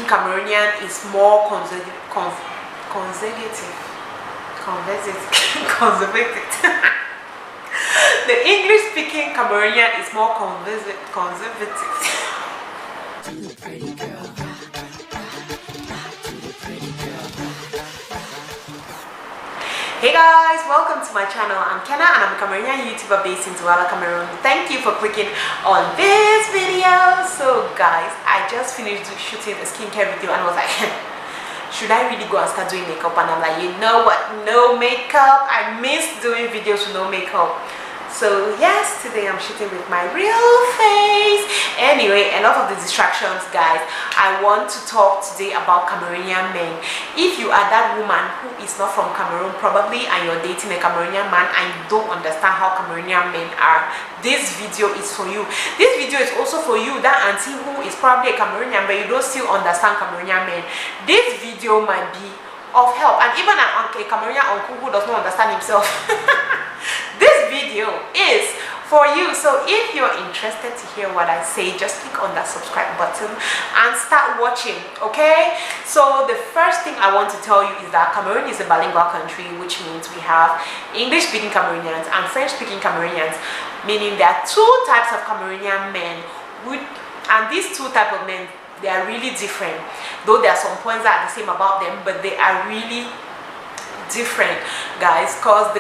speaking Cameroonian is more conservative. The English speaking Cameroonian is more conservative. Hey guys, welcome to my channel. I'm Kenna and I'm a Cameroonian YouTuber based in Douala, Cameroon. Thank you for clicking on this video. So guys, I just finished shooting a skincare video and I was like, should I really go and start doing makeup? And I'm like, you know what, no makeup. I miss doing videos with no makeup. So yes, today I'm shooting with my real face. Anyway, enough of the distractions guys. I want to talk today about Cameroonian men. If you are that woman who is not from Cameroon probably and you're dating a Cameroonian man and you don't understand how Cameroonian men are, this video is for you. This video is also for you, that auntie who is probably a Cameroonian but you don't still understand Cameroonian men. This video might be of help, and even a Cameroonian uncle who does not understand himself. This video is for you. So if you're interested to hear what I say, just click on that subscribe button and start watching, okay? So the first thing I want to tell you is that Cameroon is a bilingual country, which means we have English speaking Cameroonians and French speaking Cameroonians, meaning there are two types of Cameroonian men, and these two types of men, they are really different. Though there are some points that are the same about them, but they are really different guys, because the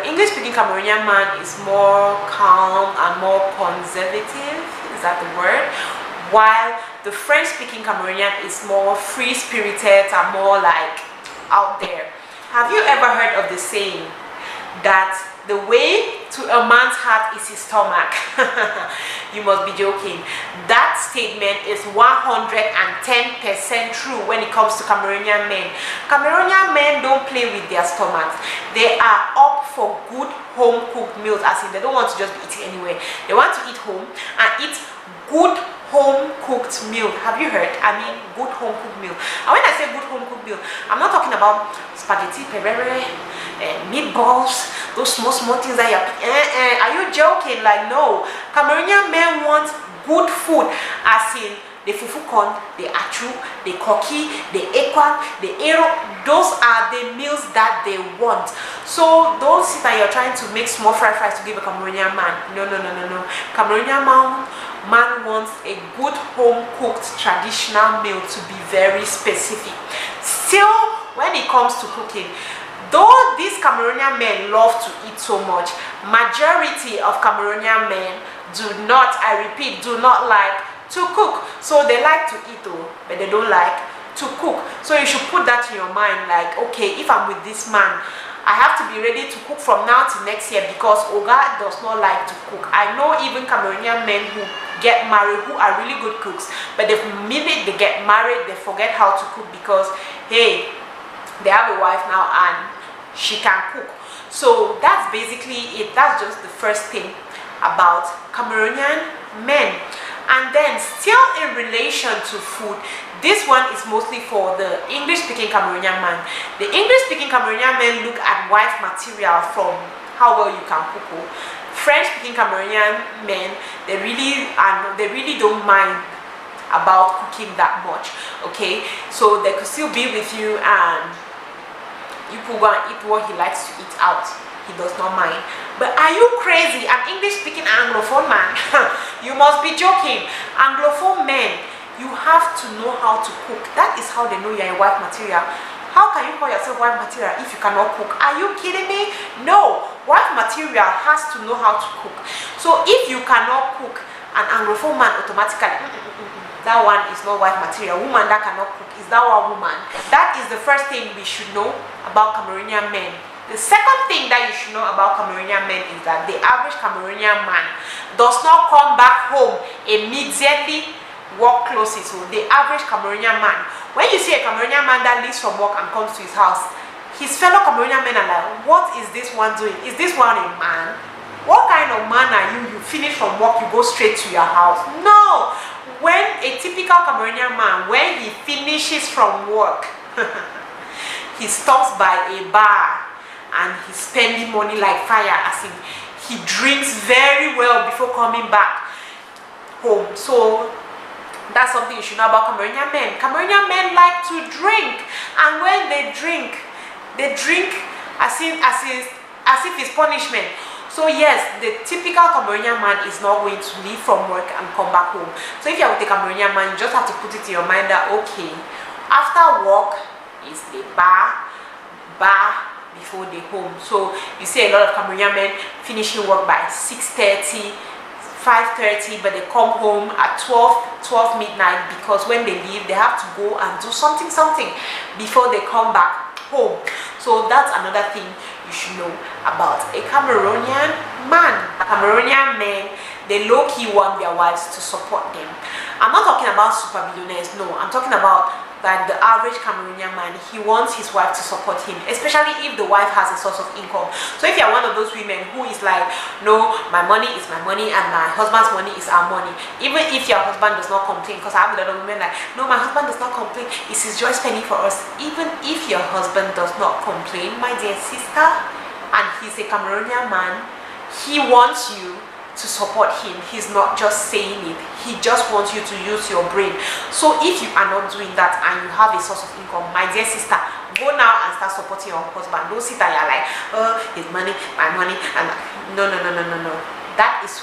English speaking Cameroonian man is more calm and more conservative, is that the word, while the French speaking Cameroonian is more free spirited and more like out there. Have you ever heard of the saying that the way to a man's heart is his stomach? You must be joking. That statement is 110% true when it comes to Cameroonian men. Cameroonian men don't play with their stomachs. They are up for good home cooked meals, as in they don't want to just be eating anywhere. They want to eat home and eat good home cooked meal. Have you heard? I mean good home cooked meal. And when I say good home cooked meal, I'm not talking about spaghetti, perere, meatballs, those small things that you're are you joking? Like, no. Cameroonian men want good food, as in the fufu corn, the achu, the koki, the ekwan, the ero. Those are the meals that they want. So don't sit that you're trying to make small fried fries to give a Cameroonian man. No. Cameroonian man wants a good home cooked traditional meal, to be very specific. Still, when it comes to cooking, though these Cameroonian men love to eat so much, majority of Cameroonian men do not, I repeat, do not like to cook. So they like to eat though, but they don't like to cook. So you should put that in your mind, like, okay, if I'm with this man, I have to be ready to cook from now to next year, because Oga does not like to cook. I know even Cameroonian men who get married who are really good cooks, but the minute they get married, they forget how to cook because, hey, they have a wife now and she can cook. So that's basically it. That's just the first thing about Cameroonian men. And then still in relation to food, this one is mostly for the English speaking Cameroonian man. The English speaking Cameroonian men look at wife material from how well you can cook. French speaking Cameroonian men, they really don't mind about cooking that much, okay? So they could still be with you and you could go and eat what he likes to eat out. He does not mind. But are you crazy? An English speaking Anglophone man? You must be joking. Anglophone men, you have to know how to cook. That is how they know you're a wife material. How can you call yourself wife material if you cannot cook? Are you kidding me? No. Wife material has to know how to cook. So if you cannot cook, an Anglophone man automatically, that one is not wife material. Woman that cannot cook, is that one woman? That is the first thing we should know about Cameroonian men. The second thing that you should know about Cameroonian men is that the average Cameroonian man does not come back home immediately work closes. So the average Cameroonian man, when you see a Cameroonian man that leaves from work and comes to his house, his fellow Cameroonian men are like, what is this one doing? Is this one a man? What kind of man are you? You finish from work, you go straight to your house? No. When a typical Cameroonian man, when he finishes from work, he stops by a bar and he's spending money like fire, as in he drinks very well before coming back home. So That's something you should know about Cameroonian men. Cameroonian men like to drink, and when they drink as if it's punishment. So yes, the typical Cameroonian man is not going to leave from work and come back home. So if you're with a Cameroonian man, you just have to put it in your mind that okay, after work is the bar before they home. So you see a lot of Cameroonian men finishing work by 6:30, 5:30, but they come home at 12 midnight, because when they leave they have to go and do something before they come back home. So that's another thing you should know about a Cameroonian man. Cameroonian men, they low-key want their wives to support them. I'm not talking about super billionaires, no, I'm talking about like the average Cameroonian man. He wants his wife to support him, especially if the wife has a source of income. So if you're one of those women who is like, no, my money is my money and my husband's money is our money, even if your husband does not complain, because I have a lot of women like, no, my husband does not complain, it's his joy spending for us. Even if your husband does not complain, my dear sister, and he's a Cameroonian man, he wants you to support him. He's not just saying it, he just wants you to use your brain. So if you are not doing that and you have a source of income, my dear sister, go now and start supporting your husband. Don't sit there and you're like, oh, his money, my money, and no. That is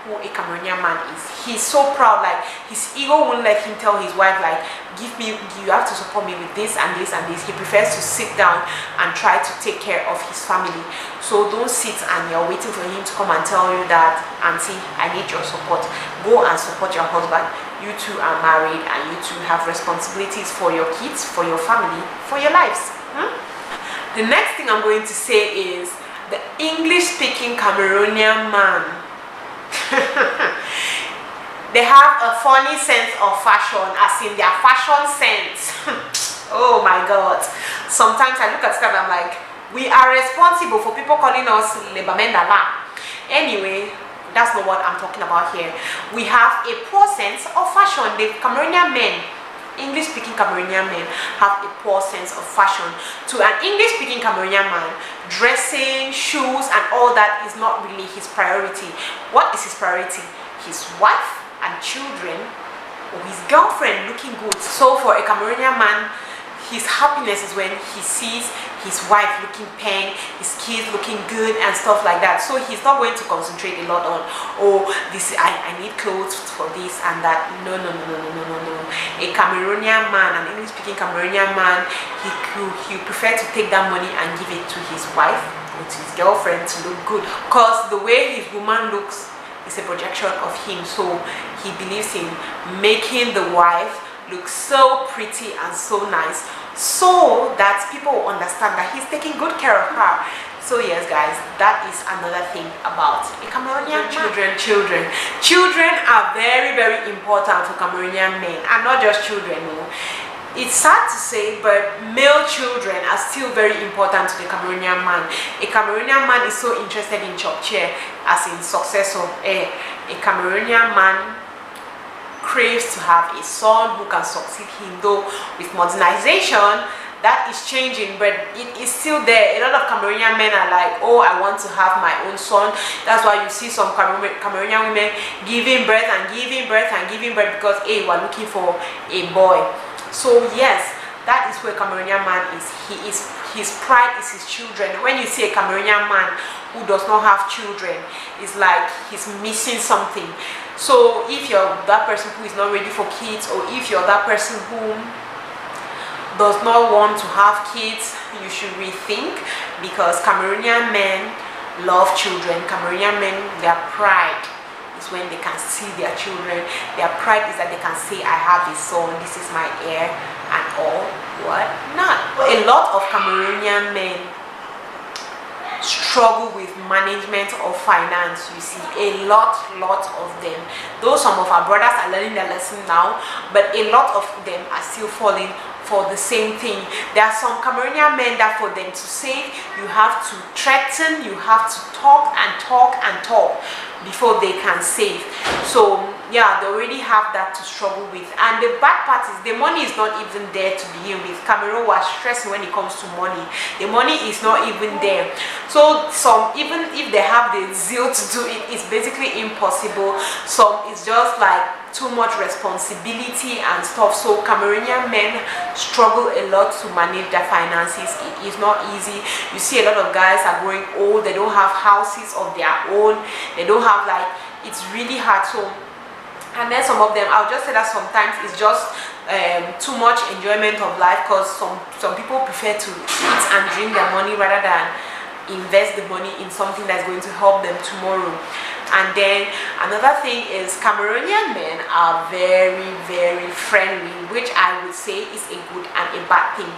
who a Cameroonian man is. He's so proud, like his ego won't let him tell his wife like, you have to support me with this and this and this. He prefers to sit down and try to take care of his family. So don't sit and you're waiting for him to come and tell you that, auntie, I need your support. Go and support your husband. You two are married and you two have responsibilities for your kids, for your family, for your lives. The next thing I'm going to say is the English-speaking Cameroonian man. They have a funny sense of fashion, as in their fashion sense. Oh my god, sometimes I look at stuff and I'm like, we are responsible for people calling us le bamendala. Anyway, that's not what I'm talking about here. We have a poor sense of fashion. The Cameroonian men, English-speaking Cameroonian men, have a poor sense of fashion. To an English-speaking Cameroonian man, dressing, shoes and all that is not really his priority. What is his priority? His wife and children, or his girlfriend looking good. So for a Cameroonian man, his happiness is when he sees his wife looking peng, his kids looking good and stuff like that. So he's not going to concentrate a lot on, oh, this, I need clothes for this and that. No. A Cameroonian man, an English-speaking Cameroonian man, he prefer to take that money and give it to his wife or to his girlfriend to look good, because the way his woman looks is a projection of him. So he believes in making the wife look so pretty and so nice, so that people will understand that he's taking good care of her. So yes guys, that is another thing about a Cameroonian man. Children are very, very important for Cameroonian men, and not just children, no. It's sad to say, but male children are still very important to the Cameroonian man. A Cameroonian man is so interested in chopchair, as in successor. A Cameroonian man craves to have a son who can succeed him, though with modernization that is changing, but it is still there. A lot of Cameroonian men are like, oh, I want to have my own son. That's why you see some Cameroonian women giving birth because hey, we're looking for a boy. So yes, that is where Cameroonian man is. His pride is his children. When you see a Cameroonian man who does not have children, it's like he's missing something. So if you're that person who is not ready for kids, or if you're that person who does not want to have kids, you should rethink, because Cameroonian men love children. Cameroonian men, their pride is when they can see their children. Their pride is that they can say, I have a son, this is my heir, and all what not. A lot of Cameroonian men struggle with management of finance. You see, a lot of them, though some of our brothers are learning their lesson now, but a lot of them are still falling for the same thing. There are some Cameroonian men that for them to save, you have to threaten, you have to talk before they can save. So yeah, they already have that to struggle with. And the bad part is the money is not even there to begin with. Cameroon was stressing when it comes to money. The money is not even there. So some, even if they have the zeal to do it, it's basically impossible. Some it's just like too much responsibility and stuff. So Cameroonian men struggle a lot to manage their finances. It is not easy. You see a lot of guys are growing old, they don't have houses of their own, they don't have, like, it's really hard. So, and then some of them, I'll just say that sometimes it's just too much enjoyment of life, because some people prefer to eat and drink their money rather than invest the money in something that's going to help them tomorrow. And then another thing is Cameroonian men are very, very friendly, which I would say is a good and a bad thing.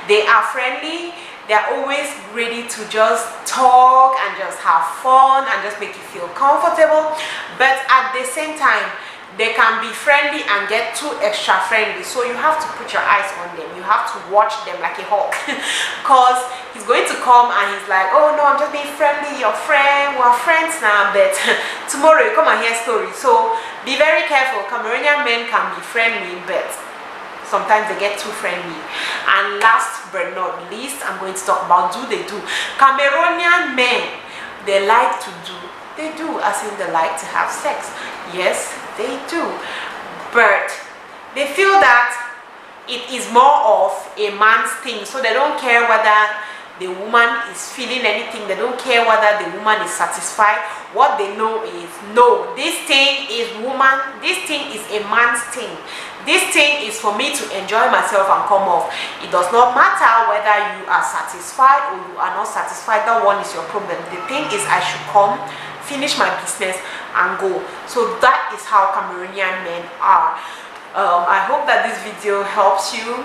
They are friendly, they're always ready to just talk and just have fun and just make you feel comfortable, but at the same time they can be friendly and get too extra friendly. So you have to put your eyes on them, you have to watch them like a hawk, because he's going to come and he's like, oh no, I'm just being friendly, your friend, we're friends now, but tomorrow you come and hear stories. So be very careful. Cameroonian men can be friendly, but sometimes they get too friendly. And last but not least, I'm going to talk about they do. Cameroonian men, they like to do. They do, as in they like to have sex. Yes, they do. But they feel that it is more of a man's thing. So they don't care whether the woman is feeling anything. They don't care whether the woman is satisfied. What they know is, no, this thing is this thing is a man's thing. This thing is for me to enjoy myself and come off. It does not matter whether you are satisfied or you are not satisfied. That one is your problem. The thing is, I should come, finish my business and go. So that is how Cameroonian men are. I hope that this video helps you.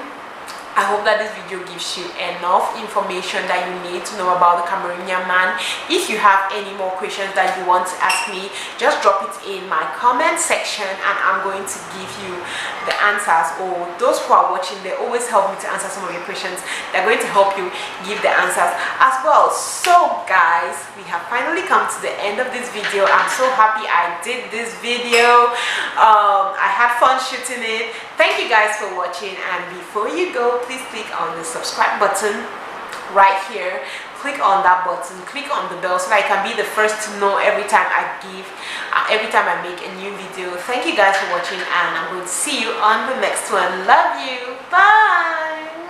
I hope that this video gives you enough information that you need to know about the Cameroonian man. If you have any more questions that you want to ask me, just drop it in my comment section and I'm going to give you the answers. Or those who are watching, they always help me to answer some of your questions. They're going to help you give the answers as well. So guys, we have finally come to the end of this video. I'm so happy I did this video. I had fun shooting it. Thank you guys for watching, and before you go, please click on the subscribe button right here. Click on that button, click on the bell so that I can be the first to know every time I make a new video. Thank you guys for watching, and I'm going to see you on the next one. Love you. Bye.